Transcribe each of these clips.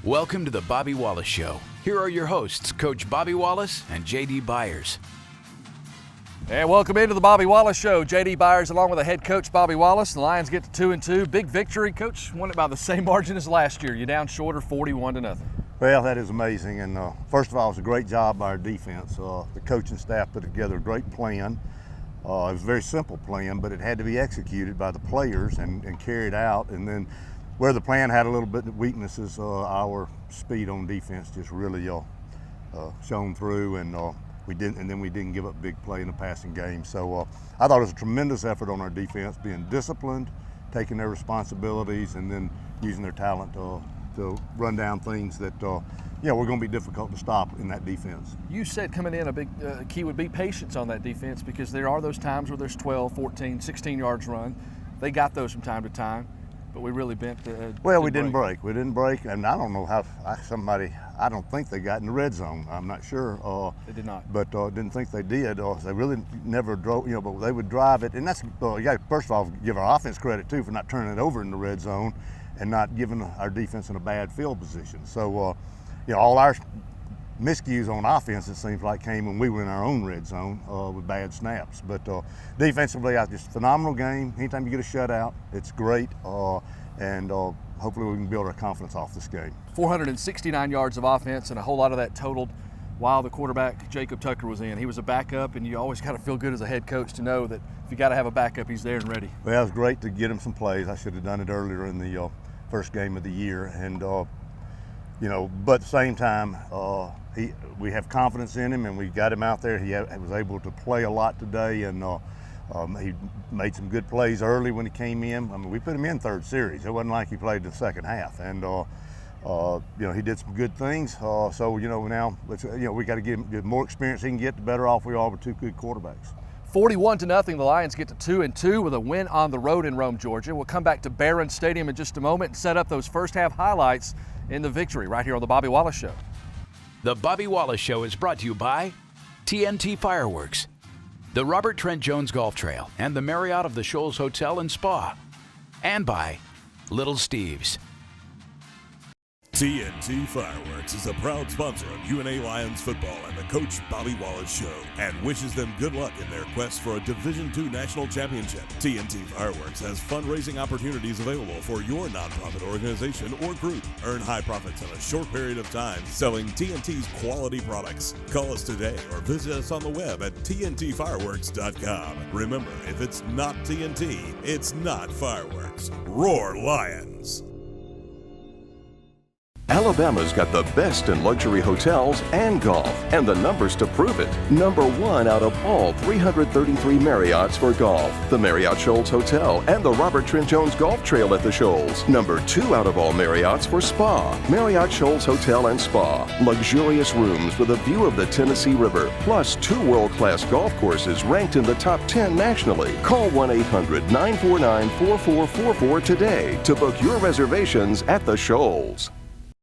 Welcome to the Bobby Wallace Show. Here are your hosts, Coach Bobby Wallace and J.D. Byers. And welcome into the Bobby Wallace Show. J.D. Byers along with the head coach, Bobby Wallace. The Lions get to 2-2. Big victory. Coach, won it by the same margin as last year. You're down shorter, 41-0. Well, that is amazing. And first of all, it was a great job by our defense. The coaching staff put together a great plan. It was a very simple plan, but it had to be executed by the players and carried out. And then where the plan had a little bit of weaknesses, our speed on defense just really shone through, and we didn't give up a big play in the passing game. So I thought it was a tremendous effort on our defense, being disciplined, taking their responsibilities, and then using their talent to run down things that were going to be difficult to stop in that defense. You said coming in a big key would be patience on that defense, because there are those times where there's 12, 14, 16 yards run. They got those from time to time, but we really bent the Well, we didn't break. We didn't break, and I don't know how I don't think they got in the red zone. I'm not sure. They did not. But didn't think they did. They really never drove, but they would drive it. And that's, you got to first of all give our offense credit too for not turning it over in the red zone and not giving our defense in a bad field position. So, all our miscues on offense, it seems like, came when we were in our own red zone with bad snaps. But defensively, just phenomenal game. Anytime you get a shutout, it's great. And hopefully we can build our confidence off this game. 469 yards of offense, and a whole lot of that totaled while the quarterback, Jacob Tucker, was in. He was a backup, and you always got to feel good as a head coach to know that if you got to have a backup, he's there and ready. Well, it was great to get him some plays. I should have done it earlier in the first game of the year. And, but at the same time, we have confidence in him, and we got him out there. He was able to play a lot today, and he made some good plays early when he came in. I mean, we put him in third series. It wasn't like he played in the second half. And, he did some good things. So, now, we got to give him the more experience he can get, the better off we are with two good quarterbacks. 41-0, the Lions get to 2-2 with a win on the road in Rome, Georgia. We'll come back to Barron Stadium in just a moment and set up those first half highlights in the victory right here on the Bobby Wallace Show. The Bobby Wallace Show is brought to you by TNT Fireworks, the Robert Trent Jones Golf Trail, and the Marriott of the Shoals Hotel and Spa, and by Little Steve's. TNT Fireworks is a proud sponsor of UNA Lions football and the Coach Bobby Wallace Show, and wishes them good luck in their quest for a Division II national championship. TNT Fireworks has fundraising opportunities available for your nonprofit organization or group. Earn high profits in a short period of time selling TNT's quality products. Call us today or visit us on the web at tntfireworks.com. Remember, if it's not TNT, it's not fireworks. Roar Lions! Alabama's got the best in luxury hotels and golf, and the numbers to prove it. Number 1 out of all 333 Marriotts for golf, the Marriott Shoals Hotel and the Robert Trent Jones Golf Trail at the Shoals. Number 2 out of all Marriotts for spa, Marriott Shoals Hotel and Spa. Luxurious rooms with a view of the Tennessee River, plus 2 world-class golf courses ranked in the top 10 nationally. Call 1-800-949-4444 today to book your reservations at the Shoals.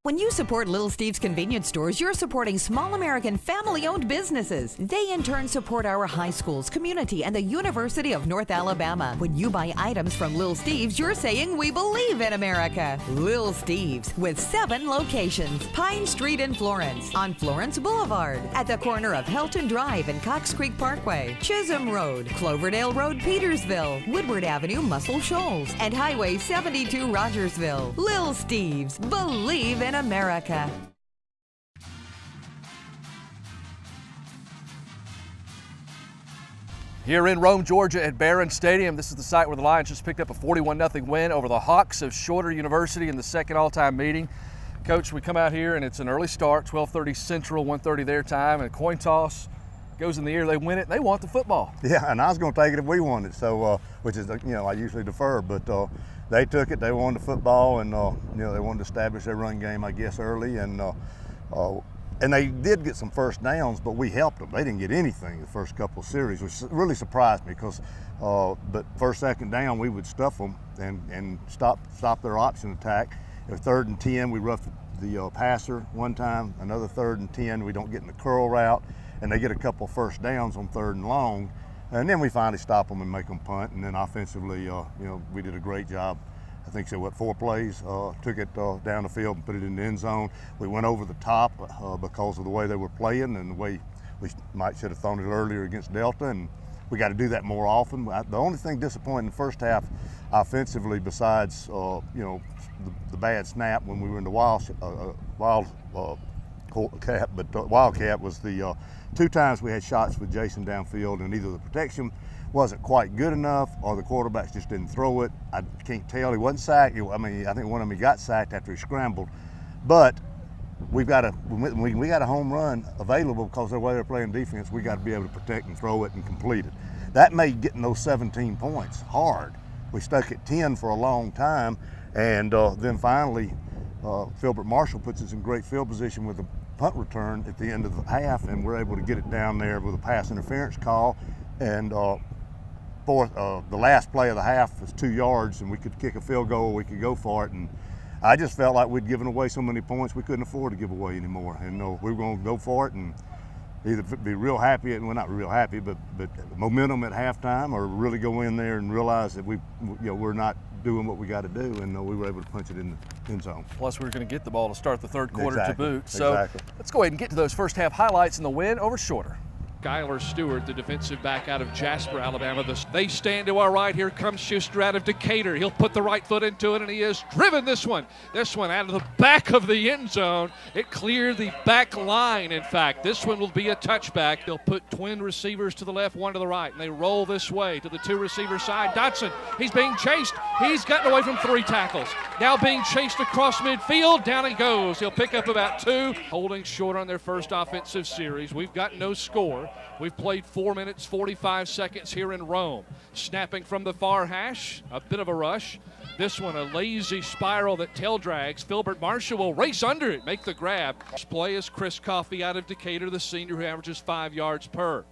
When you support Little Steve's convenience stores, you're supporting small American family-owned businesses. They in turn support our high schools, community, and the University of North Alabama. When you buy items from Little Steve's, you're saying we believe in America. Little Steve's, with 7 locations. Pine Street in Florence, on Florence Boulevard, at the corner of Helton Drive and Cox Creek Parkway, Chisholm Road, Cloverdale Road, Petersville, Woodward Avenue, Muscle Shoals, and Highway 72, Rogersville. Little Steve's, believe in America. Here in Rome, Georgia at Barron Stadium, this is the site where the Lions just picked up a 41-0 win over the Hawks of Shorter University in the second all-time meeting. Coach, we come out here and it's an early start, 12:30 Central, 1:30 their time, and a coin toss goes in the air. They win it, and they want the football. Yeah, and I was going to take it if we won it, so which is, I usually defer, but they took it. They wanted the football, and they wanted to establish their run game, I guess, early, and they did get some first downs, but we helped them. They didn't get anything the first couple of series, which really surprised me, because but first, second down, we would stuff them and stop their option attack. If 3rd and 10, we roughed the passer one time. Another 3rd and 10, we don't get in the curl route, and they get a couple first downs on 3rd and long. And then we finally stop them and make them punt. And then offensively, we did a great job I think so, 4 plays, took it down the field and put it in the end zone. We went over the top because of the way they were playing and the way we should have thrown it earlier against Delta, and we got to do that more often. The only thing disappointing in the first half offensively, besides the bad snap when we were in the Wildcat, was the 2 times we had shots with Jason downfield, and either the protection wasn't quite good enough or the quarterbacks just didn't throw it. I can't tell. He wasn't sacked. I think one of them he got sacked after he scrambled, but we got a home run available because of the way they're playing defense. We got to be able to protect and throw it and complete it. That made getting those 17 points hard. We stuck at 10 for a long time, and then finally Filbert Marshall puts us in great field position with a punt return at the end of the half, and we're able to get it down there with a pass interference call. And the last play of the half was 2 yards, and we could kick a field goal, we could go for it. And I just felt like we'd given away so many points we couldn't afford to give away anymore. And we were going to go for it and either be real happy, well, not real happy, but momentum at halftime, or really go in there and realize that we're not doing what we got to do, and we were able to punch it in the end zone. Plus, we were going to get the ball to start the third quarter to boot. So Exactly. Let's go ahead and get to those first half highlights and the win over Shorter. Skylar Stewart, the defensive back out of Jasper, Alabama. They stand to our right. Here comes Schuster out of Decatur. He'll put the right foot into it, and he has driven this one out of the back of the end zone. It cleared the back line, in fact. This one will be a touchback. They'll put twin receivers to the left, one to the right, and they roll this way to the 2 receiver side. Dotson, he's being chased. He's gotten away from 3 tackles. Now being chased across midfield. Down he goes. He'll pick up about 2. Holding short on their first offensive series. We've got no score. We've played 4 minutes, 45 seconds here in Rome. Snapping from the far hash, a bit of a rush. This one, a lazy spiral that tail drags. Filbert Marshall will race under it, make the grab. This play is Chris Coffey out of Decatur, the senior who averages 5 yards per.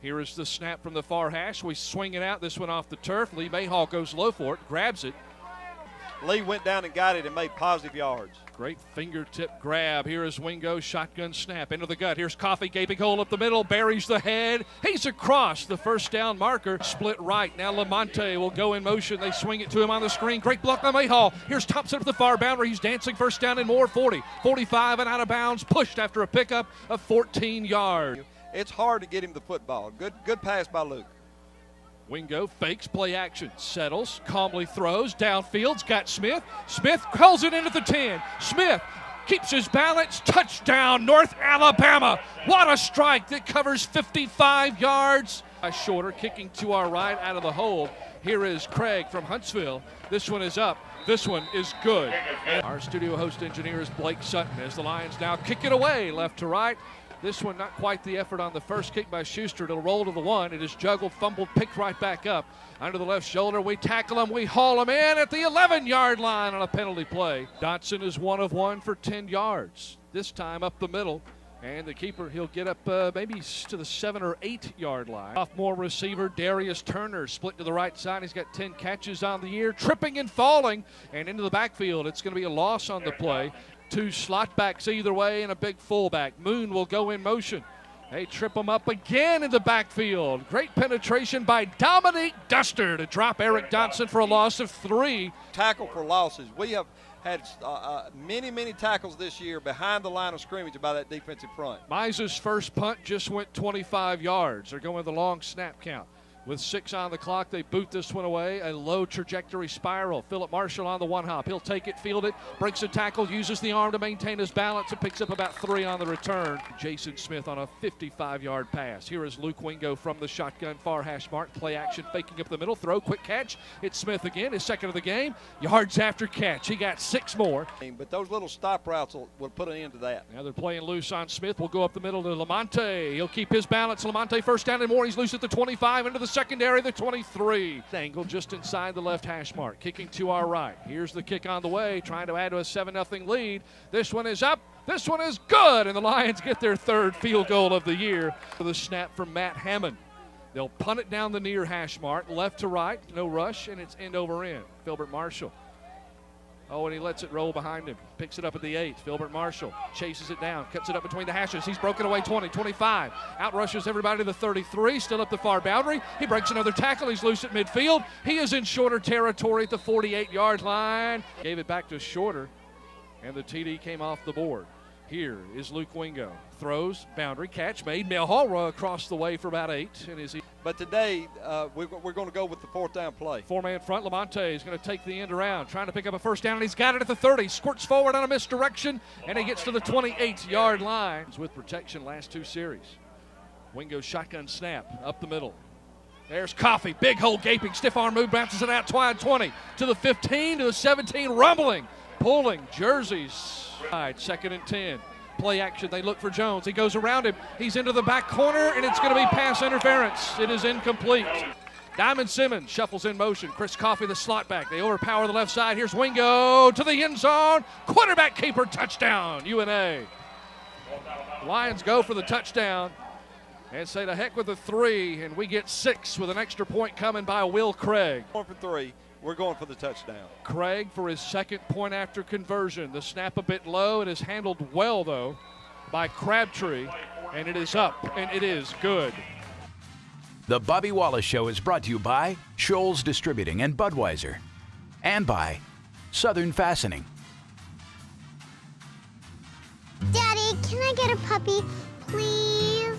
Here is the snap from the far hash. We swing it out, this one off the turf. Lee Mayhall goes low for it, grabs it. Lee went down and got it and made positive yards. Great fingertip grab. Here is Wingo, shotgun snap into the gut. Here's Coffey, gaping hole up the middle, buries the head. He's across the first down marker. Split right. Now Lamonte will go in motion. They swing it to him on the screen. Great block by Mayhall. Here's Thompson at the far boundary. He's dancing first down and more. 40, 45 and out of bounds. Pushed after a pickup of 14 yards. It's hard to get him the football. Good pass by Luke. Wingo fakes, play action, settles, calmly throws, downfield's got Smith. Smith calls it in at the 10. Smith keeps his balance, touchdown, North Alabama. What a strike that covers 55 yards. Shorter, kicking to our right out of the hole. Here is Craig from Huntsville. This one is up. This one is good. And our studio host engineer is Blake Sutton as the Lions now kick it away left to right. This one not quite the effort on the first kick by Schuster. It'll roll to the 1. It is juggled, fumbled, picked right back up. Under the left shoulder, we tackle him. We haul him in at the 11-yard line on a penalty play. Dotson is 1 of 1 for 10 yards. This time up the middle. And the keeper, he'll get up maybe to the 7 or 8 yard line. Sophomore receiver Darius Turner split to the right side. He's got 10 catches on the year, tripping and falling. And into the backfield, it's going to be a loss on the play. 2 slot backs either way and a big fullback. Moon will go in motion. They trip him up again in the backfield. Great penetration by Dominique Duster to drop Eric Dotson for a loss of 3. Tackle for losses. We have had many tackles this year behind the line of scrimmage by that defensive front. Mize's first punt just went 25 yards. They're going with a long snap count. With 6 on the clock, they boot this one away. A low trajectory spiral. Philip Marshall on the 1 hop. He'll take it, field it, breaks a tackle, uses the arm to maintain his balance, and picks up about 3 on the return. Jason Smith on a 55-yard pass. Here is Luke Wingo from the shotgun far hash mark. Play action, faking up the middle. Throw, quick catch. It's Smith again, his second of the game. Yards after catch. He got 6 more. But those little stop routes will put an end to that. Now they're playing loose on Smith. We'll go up the middle to Lamonte. He'll keep his balance. Lamonte first down and more. He's loose at the 25, into the secondary, the 23. Angle just inside the left hash mark. Kicking to our right. Here's the kick on the way, trying to add to a 7-0 lead. This one is up. This one is good, and the Lions get their 3rd field goal of the year. For the snap from Matt Hammond. They'll punt it down the near hash mark, left to right, no rush, and it's end over end. Filbert Marshall. Oh, and he lets it roll behind him. Picks it up at the 8. Filbert Marshall chases it down, cuts it up between the hashes. He's broken away 20, 25. Outrushes everybody to the 33, still up the far boundary. He breaks another tackle. He's loose at midfield. He is in Shorter territory at the 48-yard line. Gave it back to Shorter, and the TD came off the board. Here is Luke Wingo. Throws, boundary, catch made. Melhora across the way for about 8. But today, we're going to go with the fourth down play. Four-man front. Lamonte is going to take the end around, trying to pick up a first down, and he's got it at the 30. Squirts forward on a misdirection, and he gets to the 28-yard line. With protection last 2 series. Wingo shotgun snap up the middle. There's Coffey. Big hole gaping. Stiff arm move, bounces it out wide 20 to the 15 to the 17. Rumbling. Pulling jerseys. 2nd and 10. Play action. They look for Jones. He goes around him. He's into the back corner, and it's going to be pass interference. It is incomplete. Diamond Simmons shuffles in motion. Chris Coffey, the slot back. They overpower the left side. Here's Wingo to the end zone. Quarterback keeper touchdown. UNA. Lions go for the touchdown and say to heck with the 3, and we get 6 with an extra point coming by Will Craig. 1 for 3. We're going for the touchdown. Craig for his 2nd point after conversion. The snap a bit low. It is handled well, though, by Crabtree, and it is up, and it is good. The Bobby Wallace Show is brought to you by Scholl's Distributing and Budweiser, and by Southern Fastening. Daddy, can I get a puppy, please?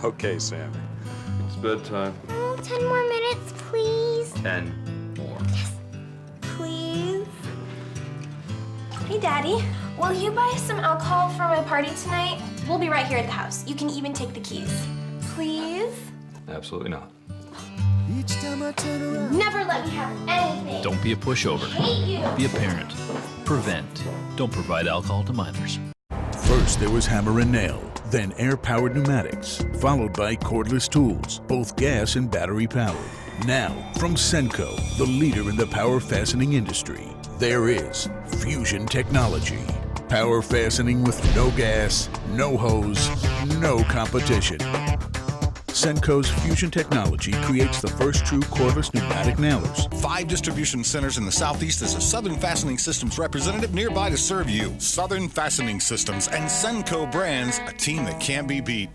Okay, Sammy. It's bedtime. Oh, 10 more minutes, please. 10 more. Yes, please. Hey, Daddy. Will you buy some alcohol for my party tonight? We'll be right here at the house. You can even take the keys. Please? Absolutely not. Each time I turn around. Never let me have anything. Don't be a pushover. Hate you. Be a parent. Prevent. Don't provide alcohol to minors. First, there was hammer and nail, then air-powered pneumatics, followed by cordless tools, both gas and battery-powered. Now, from Senco, the leader in the power fastening industry, there is Fusion Technology. Power fastening with no gas, no hose, no competition. Senco's Fusion Technology creates the first true cordless pneumatic nailers. 5 distribution centers in the Southeast as a Southern Fastening Systems representative nearby to serve you. Southern Fastening Systems and Senco brands, a team that can't be beat.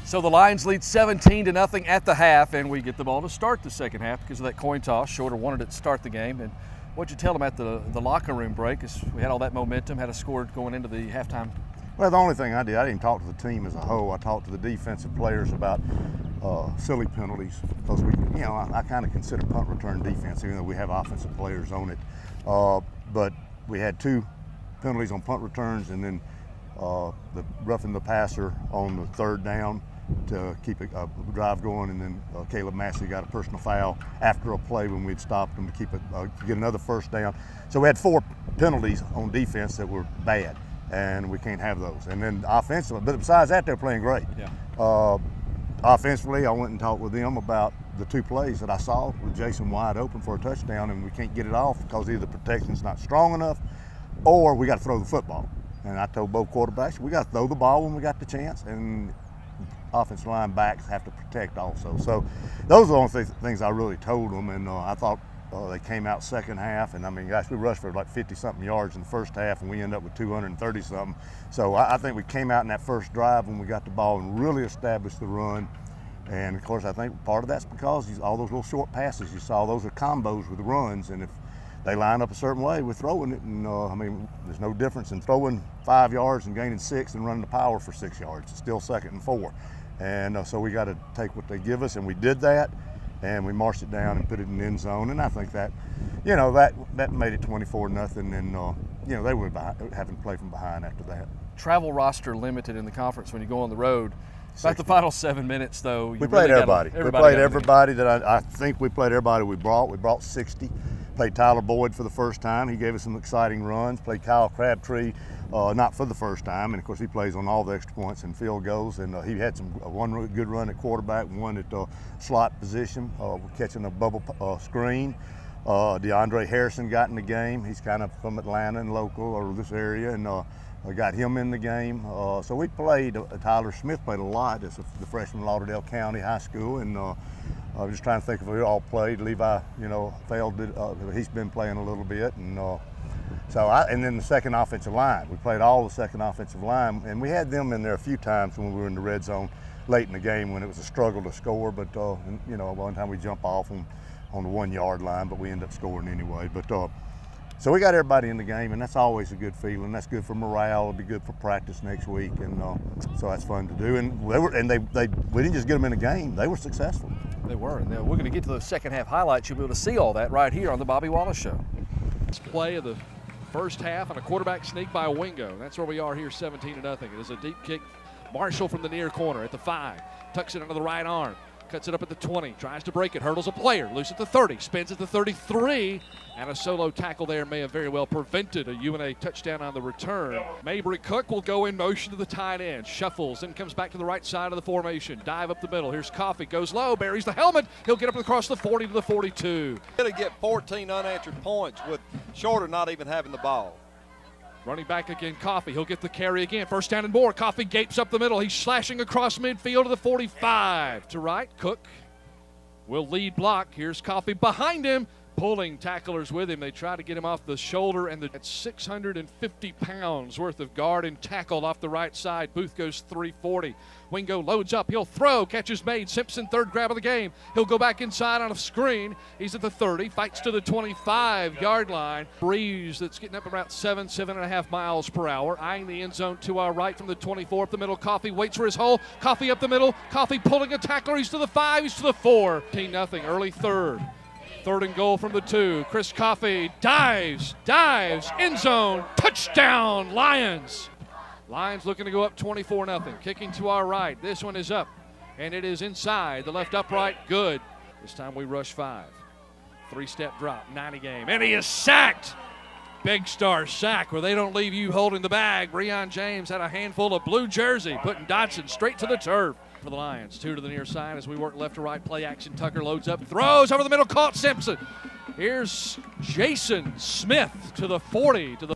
So the Lions lead 17-0 at the half, and we get the ball to start the second half because of that coin toss. Shorter wanted it to start the game, and what'd you tell them at the locker room break? As we had all that momentum, had a score going into the halftime. Well, the only thing I did, I didn't talk to the team as a whole. I talked to the defensive players about silly penalties because I kind of consider punt return defense, even though we have offensive players on it. But we had 2 penalties on punt returns, and then the roughing the passer on the 3rd down to keep a drive going, and then Caleb Massey got a personal foul after a play when we'd stopped him to get another first down. So we had 4 penalties on defense that were bad, and we can't have those. And then offensively, but besides that, they're playing great. Yeah. Offensively, I went and talked with them about the 2 plays that I saw with Jason wide open for a touchdown, and we can't get it off because either the protection's not strong enough or we got to throw the football. And I told both quarterbacks, we got to throw the ball when we got the chance, and offensive line backs have to protect also. So those are the only things I really told them, and I thought they came out second half, and I mean, gosh, we rushed for like 50-something yards in the first half, and we ended up with 230-something. So I think we came out in that first drive when we got the ball and really established the run. And of course, I think part of that's because all those little short passes you saw, those are combos with runs, and if they line up a certain way, we're throwing it, and I mean, there's no difference in throwing 5 yards and gaining 6 and running the power for 6 yards. It's still 2nd and 4. And so we got to take what they give us, and we did that, and we marched it down and put it in the end zone. And I think that, that made it 24-0, and they were having to play from behind after that. Travel roster limited in the conference when you go on the road. About the final 7 minutes, though. We played everybody. We played everybody that I think we played everybody we brought. We brought 60. Played Tyler Boyd for the first time. He gave us some exciting runs. Played Kyle Crabtree, not for the first time, and of course he plays on all the extra points and field goals. And he had one good run at quarterback, and one at slot position, catching a bubble screen. DeAndre Harrison got in the game. He's kind of from Atlanta and local or this area, and got him in the game. So we played. Tyler Smith played a lot as the freshman at Lauderdale County High School, and I'm just trying to think if we all played. Levi, failed. He's been playing a little bit, and and then the second offensive line. We played all the second offensive line, and we had them in there a few times when we were in the red zone late in the game when it was a struggle to score. But one time we jump off on the 1 yard line, but we end up scoring anyway. But so we got everybody in the game, and that's always a good feeling. That's good for morale. It'll be good for practice next week, and so that's fun to do. And we didn't just get them in a game; they were successful. They were, and we're going to get to those second half highlights. You'll be able to see all that right here on the Bobby Wallace Show. Play of the first half on a quarterback sneak by Wingo. That's where we are here, 17-0. It is a deep kick. Marshall from the near corner at the 5. Tucks it under the right arm. Cuts it up at the 20. Tries to break it. Hurdles a player. Loose at the 30. Spins at the 33. And a solo tackle there may have very well prevented a UNA touchdown on the return. Mabry Cook will go in motion to the tight end. Shuffles and comes back to the right side of the formation. Dive up the middle. Here's Coffee. Goes low. Buries the helmet. He'll get up across the 40 to the 42. Going to get 14 unanswered points with Shorter not even having the ball. Running back again, Coffee. He'll get the carry again. First down and more. Coffee gapes up the middle. He's slashing across midfield to the 45. To right, Cook will lead block. Here's Coffee behind him, pulling tacklers with him. They try to get him off the shoulder, and at 650 pounds worth of guard and tackle off the right side. Booth goes 340. Wingo loads up. He'll throw. Catch is made. Simpson, third grab of the game. He'll go back inside on a screen. He's at the 30. Fights to the 25-yard line. Breeze that's getting up about 7.5 miles per hour. Eyeing the end zone to our right from the 24 up the middle. Coffee waits for his hole. Coffee up the middle. Coffee pulling a tackler. He's to the 5. He's to the 4. 14-0. Early third. Third and goal from the 2. Chris Coffee dives, end zone, touchdown, Lions. Lions looking to go up 24-0. Kicking to our right. This one is up, and it is inside. The left upright, good. This time we rush 5. 3-step drop, 90 game, and he is sacked. Big Star sack where they don't leave you holding the bag. Breon James had a handful of blue jersey, putting Dotson straight to the turf. For the Lions, 2 to the near side as we work left to right. Play action. Tucker loads up, throws over the middle, caught Simpson. Here's Jason Smith to the 40. To the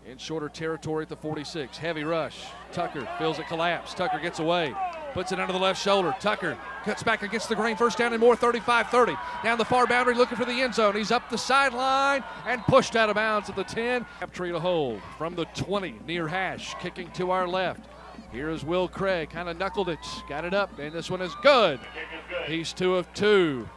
in shorter territory at the 46. Heavy rush. Tucker feels it collapse. Tucker gets away. Puts it under the left shoulder. Tucker cuts back against the grain. First down and more, 35-30. Down the far boundary looking for the end zone. He's up the sideline and pushed out of bounds at the 10. Tree to hold from the 20 near hash. Kicking to our left. Here's Will Craig, kind of knuckled it, got it up, and this one is good. He's 2 of 2.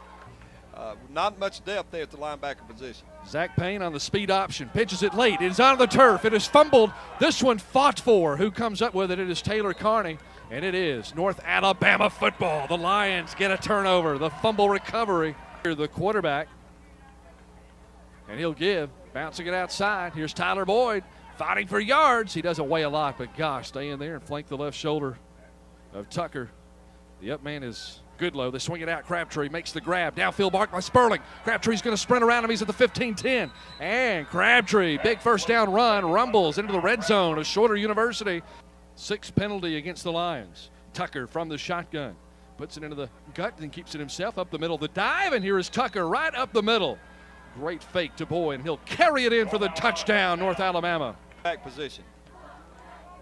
Not much depth there at the linebacker position. Zach Payne on the speed option, pitches it late. It is on the turf. It is fumbled. This one fought for. Who comes up with it? It is Taylor Carney, and it is North Alabama football. The Lions get a turnover. The fumble recovery. Here the quarterback, and he'll give, bouncing it outside. Here's Tyler Boyd. Fighting for yards. He doesn't weigh a lot, but gosh, stay in there and flank the left shoulder of Tucker. The up man is Goodlow. They swing it out. Crabtree makes the grab. Downfield mark by Sperling. Crabtree's going to sprint around him. He's at the 15-10. And Crabtree, big first down run, rumbles into the red zone of Shorter University. 6 penalty against the Lions. Tucker from the shotgun. Puts it into the gut and keeps it himself up the middle. The dive, and here is Tucker right up the middle. Great fake to Boyd, and he'll carry it in for the touchdown, North Alabama. Back position.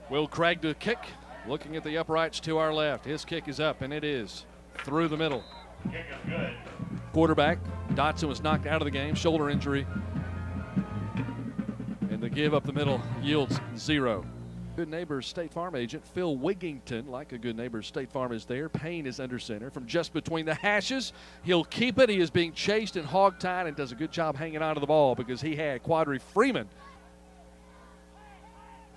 Will Craig to kick, looking at the uprights to our left. His kick is up, and it is through the middle. Kick is good. Quarterback, Dotson was knocked out of the game, shoulder injury. And the give up the middle yields 0. Good Neighbors State Farm agent Phil Wigington, like a Good Neighbors State Farm, is there. Payne is under center from just between the hashes. He'll keep it. He is being chased and hog-tied and does a good job hanging on to the ball because he had Quadri Freeman.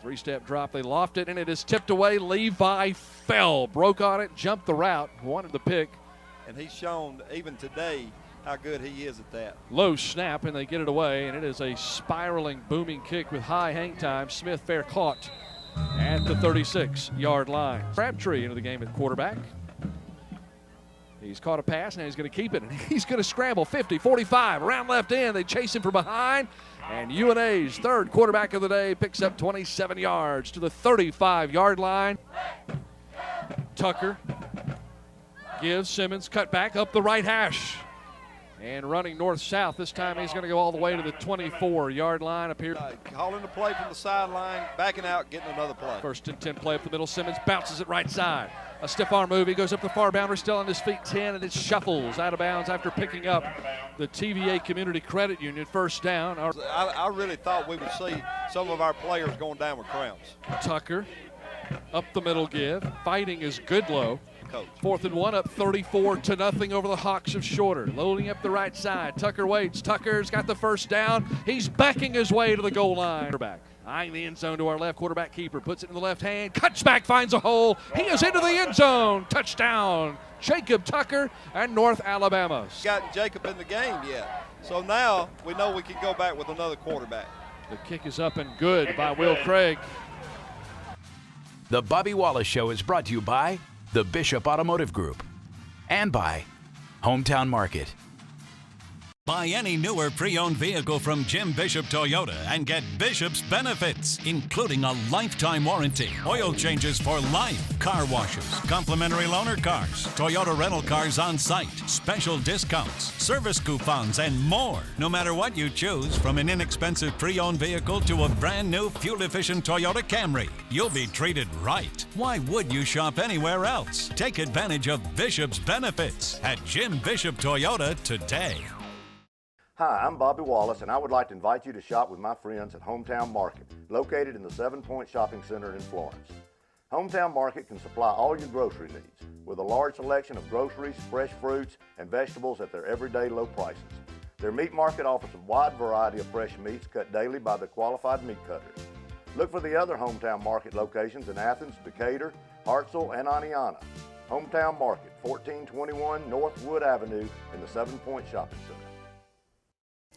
3-step drop. They loft it, and it is tipped away. Levi fell, broke on it, jumped the route, wanted the pick. And he's shown even today how good he is at that. Low snap, and they get it away, and it is a spiraling, booming kick with high hang time. Smith fair caught at the 36-yard line. Crabtree into the game at quarterback. He's caught a pass, and he's going to keep it, and he's going to scramble 50, 45, around left end. They chase him from behind, and UNA's third quarterback of the day picks up 27 yards to the 35-yard line. Tucker gives Simmons, cut back up the right hash, and running north-south. This time he's going to go all the way to the 24-yard line up here. Calling the play from the sideline, backing out, getting another play. 1st and 10 play up the middle. Simmons bounces it right side. A stiff arm move. He goes up the far boundary, still on his feet, 10, and it shuffles out of bounds after picking up the TVA Community Credit Union first down. I really thought we would see some of our players going down with cramps. Tucker up the middle give. Fighting is Goodlow. 4th and 1, up 34-0 over the Hawks of Shorter. Loading up the right side. Tucker waits. Tucker's got the first down. He's backing his way to the goal line. Quarterback eyeing the end zone to our left. Quarterback keeper puts it in the left hand. Cuts back, finds a hole. He is into the end zone. Touchdown, Jacob Tucker and North Alabama. Got Jacob in the game yet. So now we know we can go back with another quarterback. The kick is up and good by Will Craig. The Bobby Wallace Show is brought to you by the Bishop Automotive Group and by Hometown Market. Buy any newer pre-owned vehicle from Jim Bishop Toyota and get Bishop's benefits, including a lifetime warranty, oil changes for life, car washes, complimentary loaner cars, Toyota rental cars on site, special discounts, service coupons, and more. No matter what you choose, from an inexpensive pre-owned vehicle to a brand new fuel-efficient Toyota Camry, you'll be treated right. Why would you shop anywhere else? Take advantage of Bishop's benefits at Jim Bishop Toyota today. Hi, I'm Bobby Wallace, and I would like to invite you to shop with my friends at Hometown Market, located in the 7 Point Shopping Center in Florence. Hometown Market can supply all your grocery needs, with a large selection of groceries, fresh fruits, and vegetables at their everyday low prices. Their meat market offers a wide variety of fresh meats cut daily by the qualified meat cutters. Look for the other Hometown Market locations in Athens, Decatur, Hartselle, and Aniana. Hometown Market, 1421 North Wood Avenue in the 7 Point Shopping Center.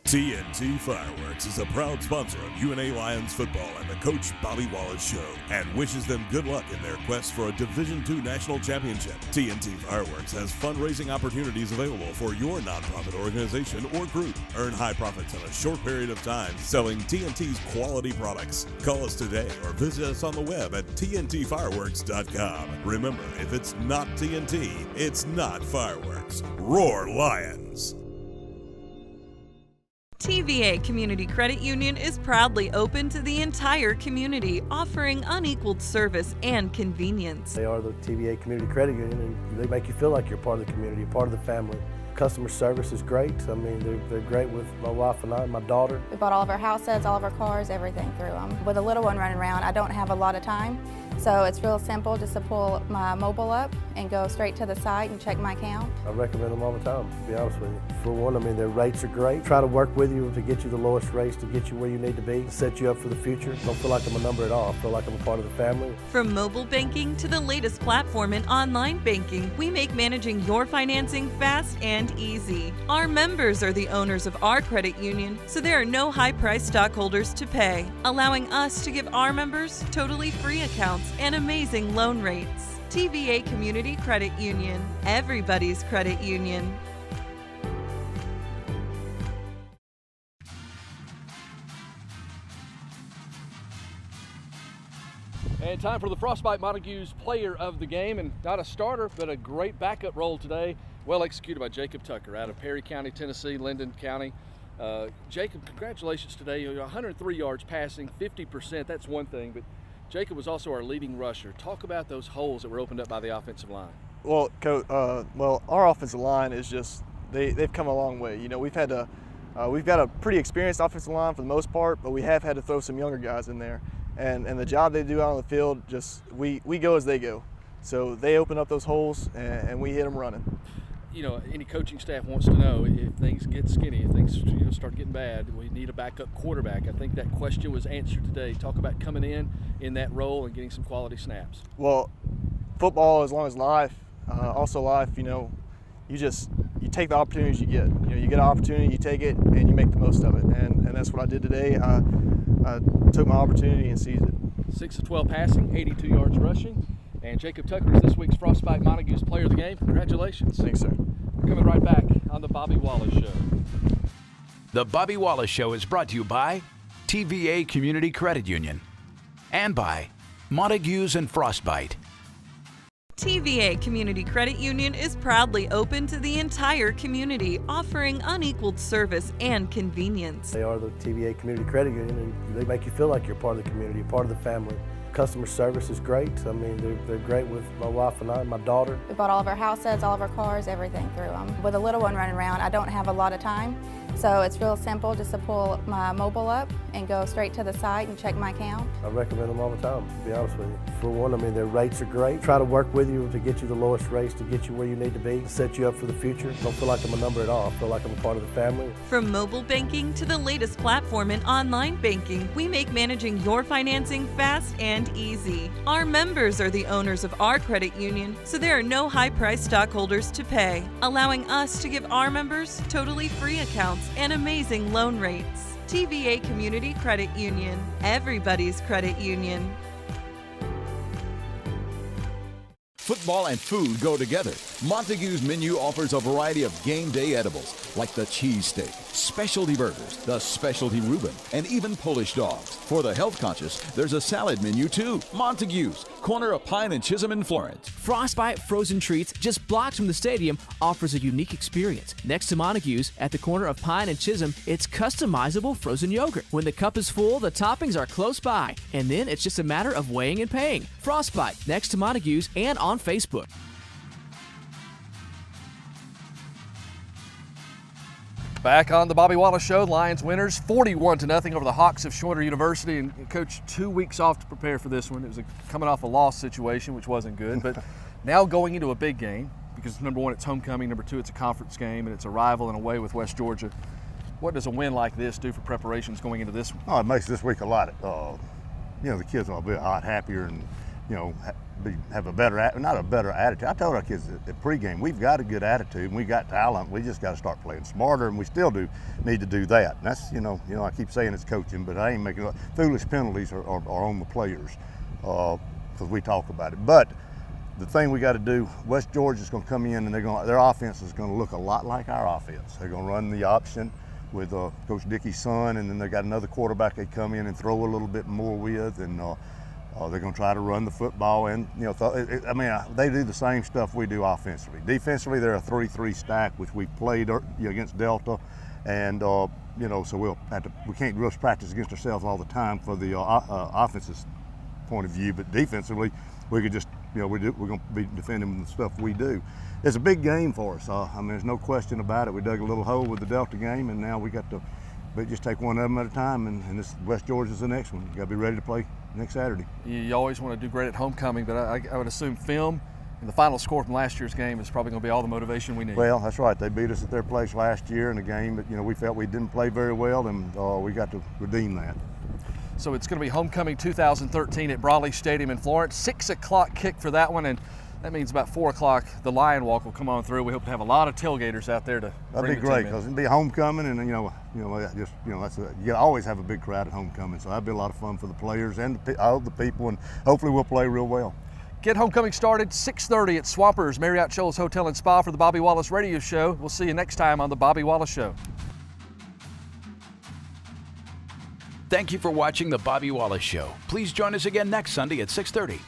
TNT Fireworks is a proud sponsor of UNA Lions football and the Coach Bobby Wallace Show, and wishes them good luck in their quest for a Division II national championship. TNT Fireworks has fundraising opportunities available for your nonprofit organization or group. Earn high profits in a short period of time selling TNT's quality products. Call us today or visit us on the web at tntfireworks.com. Remember, if it's not TNT, it's not fireworks. Roar Lions! TVA Community Credit Union is proudly open to the entire community, offering unequaled service and convenience. They are the TVA Community Credit Union, and they make you feel like you're part of the community, part of the family. Customer service is great. I mean, they're great with my wife and I, my daughter. We bought all of our houses, all of our cars, everything through them. With a little one running around, I don't have a lot of time. So it's real simple just to pull my mobile up and go straight to the site and check my account. I recommend them all the time, to be honest with you. For one, I mean, their rates are great. Try to work with you to get you the lowest rates, to get you where you need to be, set you up for the future. Don't feel like I'm a number at all. I feel like I'm a part of the family. From mobile banking to the latest platform in online banking, we make managing your financing fast and easy. Our members are the owners of our credit union, so there are no high-priced stockholders to pay, allowing us to give our members totally free accounts and amazing loan rates. TVA Community Credit Union, everybody's credit union. And time for the Frostbite Montague's player of the game, and not a starter, but a great backup role today. Well executed by Jacob Tucker out of Perry County, Tennessee, Linden County. Jacob, congratulations today. You're 103 yards passing, 50%, that's one thing, but Jacob was also our leading rusher. Talk about those holes that were opened up by the offensive line. Well, Coach, our offensive line is just, they've come a long way. You know, we've got a pretty experienced offensive line for the most part, but we have had to throw some younger guys in there. And the job they do out on the field, just we go as they go. So they open up those holes and we hit them running. You know, any coaching staff wants to know if things get skinny, if things start getting bad, we need a backup quarterback. I think that question was answered today. Talk about coming in that role and getting some quality snaps. Well, football, as long as life, also life, you know, you take the opportunities you get. You know, you get an opportunity, you take it, and you make the most of it. And that's what I did today. I took my opportunity and seized it. 6 of 12 passing, 82 yards rushing. And Jacob Tucker is this week's Frostbite Montague's player of the game. Congratulations. Thanks, sir. We're coming right back on the Bobby Wallace Show. The Bobby Wallace Show is brought to you by TVA Community Credit Union and by Montague's and Frostbite. TVA Community Credit Union is proudly open to the entire community, offering unequaled service and convenience. They are the TVA Community Credit Union, and they make you feel like you're part of the community, part of the family. Customer service is great. I mean, they're great with my wife and I, my daughter. We bought all of our house sets, all of our cars, everything through them. With a little one running around, I don't have a lot of time. So it's real simple just to pull my mobile up and go straight to the site and check my account. I recommend them all the time, to be honest with you. For one, I mean, their rates are great. Try to work with you to get you the lowest rates, to get you where you need to be, set you up for the future. Don't feel like I'm a number at all. I feel like I'm a part of the family. From mobile banking to the latest platform in online banking, we make managing your financing fast and easy. Our members are the owners of our credit union, so there are no high-priced stockholders to pay, allowing us to give our members totally free accounts and amazing loan rates. TVA Community Credit Union, everybody's credit union. Football and food go together. Montague's menu offers a variety of game day edibles like the cheesesteak, specialty burgers, the specialty Reuben, and even Polish dogs. For the health conscious, there's a salad menu too. Montague's, corner of Pine and Chisholm in Florence. Frostbite Frozen Treats, just blocks from the stadium, offers a unique experience. Next to Montague's, at the corner of Pine and Chisholm, it's customizable frozen yogurt. When the cup is full, the toppings are close by, and then it's just a matter of weighing and paying. Frostbite, next to Montague's and on Facebook. Back on the Bobby Wallace Show, Lions winners 41-0 over the Hawks of Shorter University. And Coach, 2 weeks off to prepare for this one. It was coming off a loss situation, which wasn't good. But now going into a big game, because number one, it's homecoming. Number two, it's a conference game, and it's a rival in a way with West Georgia. What does a win like this do for preparations going into this one? Oh, it makes this week a lot. The kids will be a lot happier and, have a better, not a better attitude. I told our kids at pregame, we've got a good attitude and we got talent. We just got to start playing smarter, and we still need to do that. And that's, I keep saying it's coaching, but I ain't making foolish penalties are on the players because we talk about it. But the thing we got to do, West Georgia's going to come in and their offense is going to look a lot like our offense. They're going to run the option with Coach Dickey's son, and then they got another quarterback they come in and throw a little bit more with, and they're going to try to run the football, and they do the same stuff we do offensively. Defensively, they're a 3-3 stack, which we played against Delta, and so we can't just practice against ourselves all the time for the offense's point of view, but defensively, we could just we're going to be defending the stuff we do. It's a big game for us. There's no question about it. We dug a little hole with the Delta game, and now we got to just take one of them at a time, and this West Georgia's the next one. You got to be ready to play next Saturday. You always want to do great at homecoming, but I would assume film and the final score from last year's game is probably going to be all the motivation we need. Well, that's right. They beat us at their place last year in a game that we felt we didn't play very well, and we got to redeem that. So it's going to be homecoming 2013 at Brawley Stadium in Florence. 6 o'clock kick for that one, and that means about 4 o'clock the Lion Walk will come on through. We hope to have a lot of tailgaters out there to That'd be great, because it'd be homecoming, and you always have a big crowd at homecoming, so that'd be a lot of fun for the players and all the people, and hopefully we'll play real well. Get homecoming started 6:30 at Swampers Marriott Shoals Hotel and Spa for the Bobby Wallace Radio Show. We'll see you next time on the Bobby Wallace Show. Thank you for watching the Bobby Wallace Show. Please join us again next Sunday at 6:30.